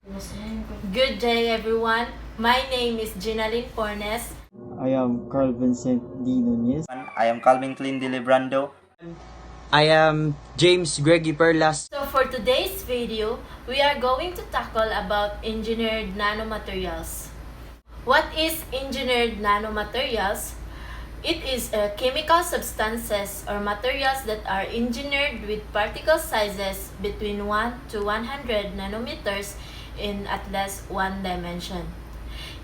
Good day, everyone. My name is Ginaline Fornes. I am Carl Vincent D. Nunez. I am Calvin Klein Dilibrando. I am James Greggy Perlas. So for today's video, we are going to tackle about engineered nanomaterials. What is engineered nanomaterials? It is chemical substances or materials that are engineered with particle sizes between 1 to 100 nanometers in at least one dimension.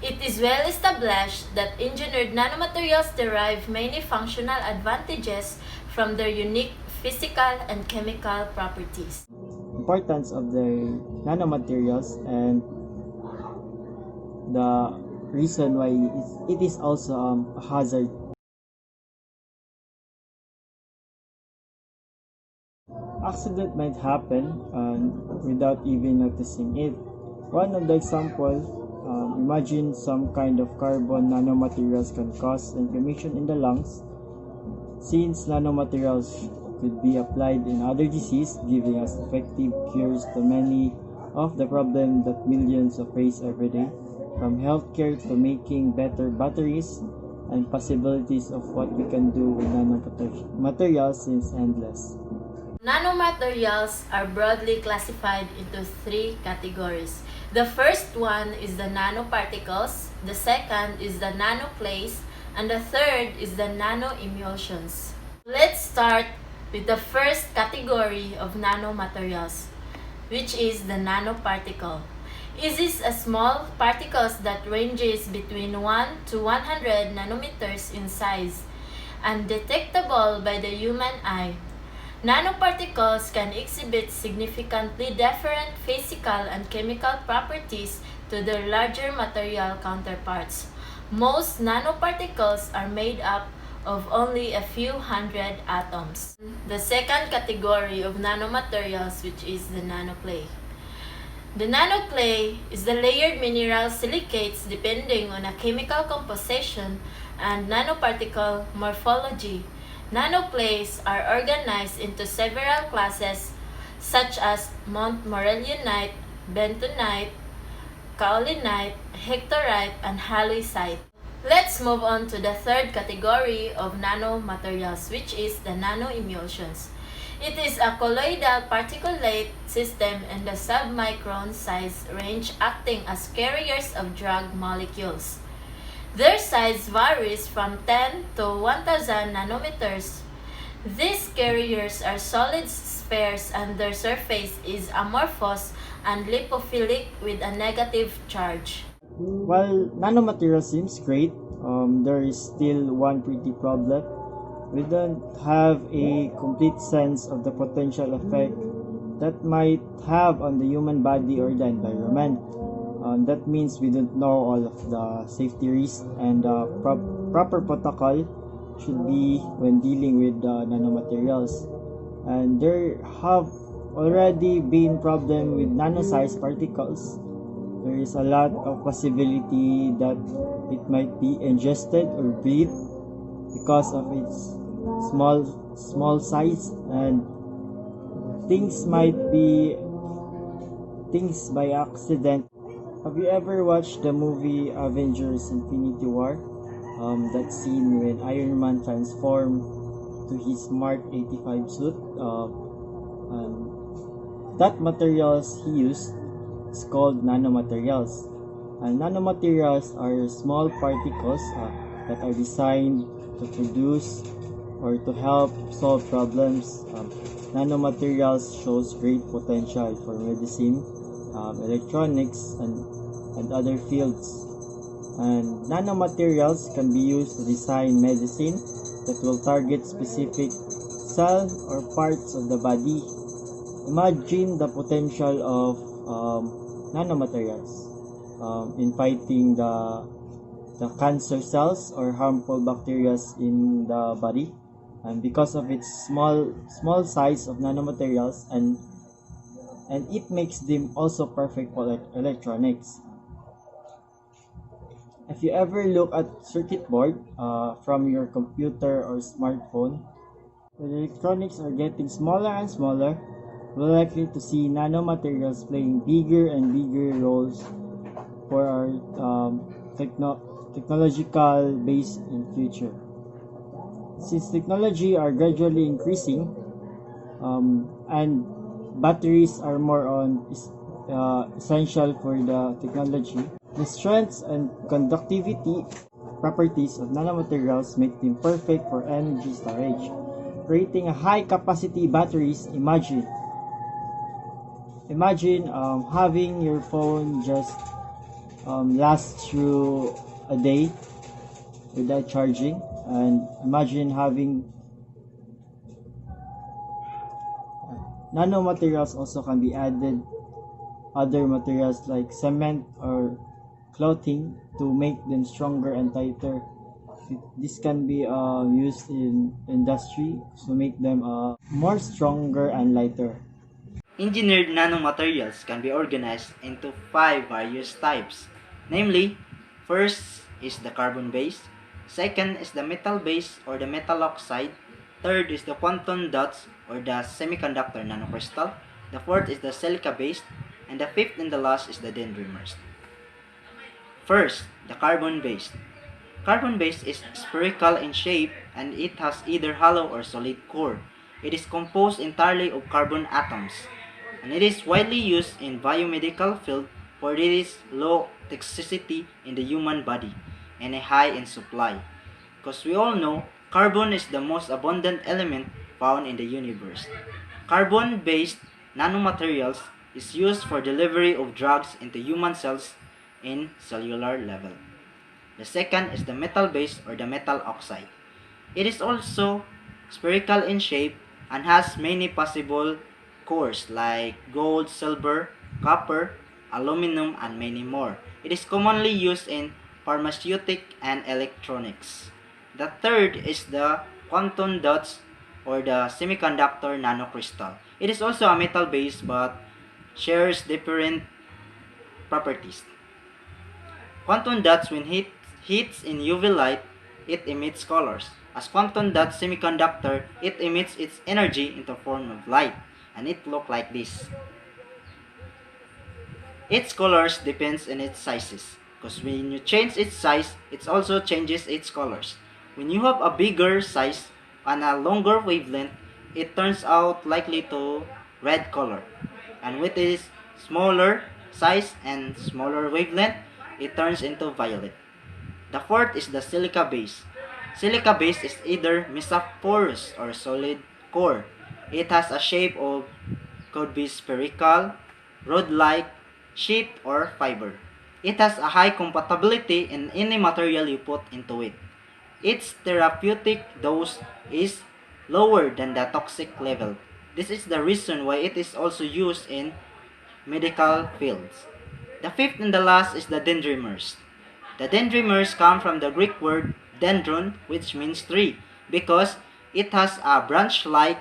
It is well established that engineered nanomaterials derive many functional advantages from their unique physical and chemical properties. Importance of the nanomaterials and the reason why it is also a hazard. Accident might happen without even noticing it. One of the examples, imagine some kind of carbon nanomaterials can cause inflammation in the lungs. Since nanomaterials could be applied in other diseases, giving us effective cures to many of the problems that millions face every day, from healthcare to making better batteries, and possibilities of what we can do with nanomaterials is endless. Nanomaterials are broadly classified into three categories. The first one is the nanoparticles, the second is the nanoclays, and the third is the nanoemulsions. Let's start with the first category of nanomaterials, which is the nanoparticle. It is a small particles that ranges between 1 to 100 nanometers in size, undetectable by the human eye. Nanoparticles can exhibit significantly different physical and chemical properties to their larger material counterparts. Most nanoparticles are made up of only a few hundred atoms. The second category of nanomaterials, which is the nanoclay. The nanoclay is the layered mineral silicates depending on a chemical composition and nanoparticle morphology. Nanoclays are organized into several classes such as montmorillonite, bentonite, kaolinite, hectorite, and halloysite. Let's move on to the third category of nanomaterials, which is the nanoemulsions. It is a colloidal particulate system in the submicron size range acting as carriers of drug molecules. Their size varies from 10 to 1000 nanometers. These carriers are solid spheres and their surface is amorphous and lipophilic with a negative charge. While nanomaterial seems great, there is still one pretty problem. We don't have a complete sense of the potential effect that might have on the human body or the environment. That means we don't know all of the safety risks and proper protocol should be when dealing with nanomaterials. And there have already been problems with nano-sized particles. There is a lot of possibility that it might be ingested or breathed because of its small size, and things might be things by accident. Have you ever watched the movie Avengers Infinity War? That scene when Iron Man transformed to his Mark 85 suit. That materials he used is called nanomaterials. And nanomaterials are small particles that are designed to produce or to help solve problems. Nanomaterials shows great potential for medicine, electronics, and other fields. And nanomaterials can be used to design medicine that will target specific cell or parts of the body. Imagine the potential of nanomaterials in fighting the cancer cells or harmful bacteria in the body. And because of its small size of nanomaterials, and it makes them also perfect for electronics. If you ever look at circuit board from your computer or smartphone, the electronics are getting smaller and smaller, we're likely to see nanomaterials playing bigger and bigger roles for our technological base in future. Since technology are gradually increasing, and batteries are more on essential for the technology, the strengths and conductivity properties of nanomaterials make them perfect for energy storage. Creating a high capacity batteries, imagine having your phone just last through a day without charging, and imagine having nanomaterials also can be added other materials like cement or clothing to make them stronger and tighter. This can be used in industry to make them more stronger and lighter. Engineered nanomaterials can be organized into 5 various types. Namely, first is the carbon-based, second is the metal-based or the metal oxide, third is the quantum dots or the semiconductor nanocrystal, the fourth is the silica-based, and the fifth and the last is the dendrimers. First, the carbon-based. Carbon-based is spherical in shape and it has either hollow or solid core. It is composed entirely of carbon atoms, and it is widely used in biomedical field for its low toxicity in the human body and a high in supply. Because we all know carbon is the most abundant element found in the universe. Carbon-based nanomaterials is used for delivery of drugs into human cells in cellular level. The second is the metal-based or the metal oxide. It is also spherical in shape and has many possible cores like gold, silver, copper, aluminum, and many more. It is commonly used in pharmaceutics and electronics. The third is the quantum dots or the semiconductor nanocrystal. It is also a metal base but shares different properties. Quantum dots when hits in UV light, it emits colors. As quantum dot semiconductor, it emits its energy in the form of light, and it looks like this. Its colors depends on its sizes, because when you change its size, it also changes its colors. When you have a bigger size and a longer wavelength, it turns out likely to red color. And with its smaller size and smaller wavelength, it turns into violet. The fourth is the silica base. Silica base is either mesoporous or solid core. It has a shape of could be spherical, rod-like, sheet, or fiber. It has a high compatibility in any material you put into it. Its therapeutic dose is lower than the toxic level. This is the reason why it is also used in medical fields. The fifth and the last is the dendrimers. The dendrimers come from the Greek word dendron, which means tree, because it has a branch-like,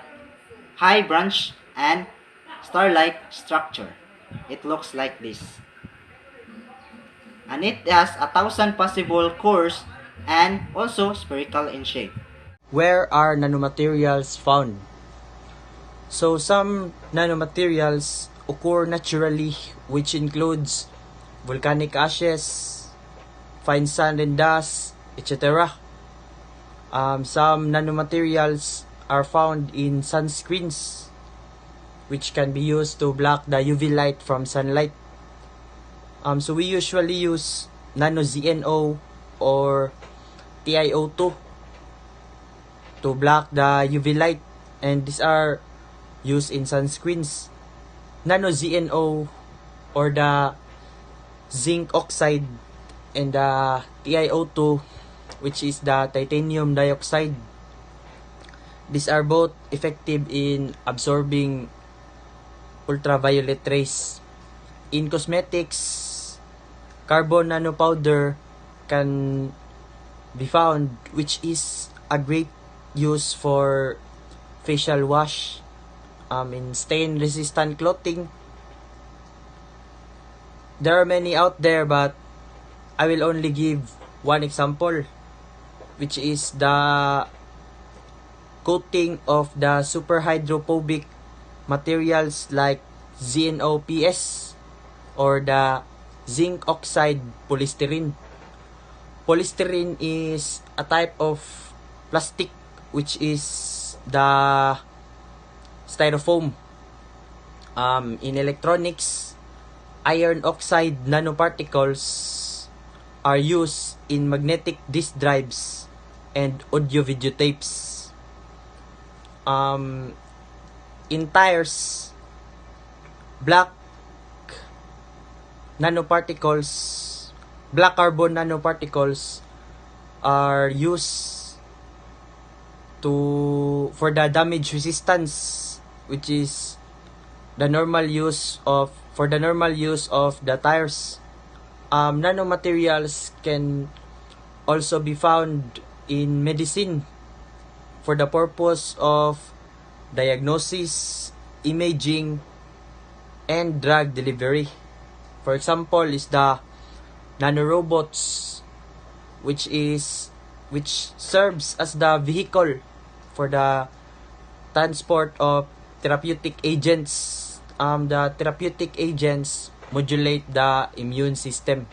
high branch, and star-like structure. It looks like this. And it has 1,000 possible cores and also spherical in shape. Where are nanomaterials found? So some nanomaterials occur naturally, which includes volcanic ashes, fine sand and dust, etc. Some nanomaterials are found in sunscreens, which can be used to block the UV light from sunlight. So we usually use nano-ZNO or TiO2 to block the UV light, and these are used in sunscreens. Nano-ZNO or the zinc oxide and the TiO2, which is the titanium dioxide. These are both effective in absorbing ultraviolet rays. In cosmetics, carbon nanopowder can be found, which is a great use for facial wash, in stain-resistant clothing. There are many out there, but I will only give one example, which is the coating of the superhydrophobic materials like ZNOPS or the zinc oxide polystyrene. Polystyrene is a type of plastic which is the styrofoam. In electronics, iron oxide nanoparticles are used in magnetic disk drives and audio-video tapes. In tires, black carbon nanoparticles are used for the damage resistance, which is the normal use of the tires. Nanomaterials can also be found in medicine for the purpose of diagnosis, imaging, and drug delivery. For example, is the nanorobots, which serves as the vehicle for the transport of therapeutic agents. The therapeutic agents modulate the immune system.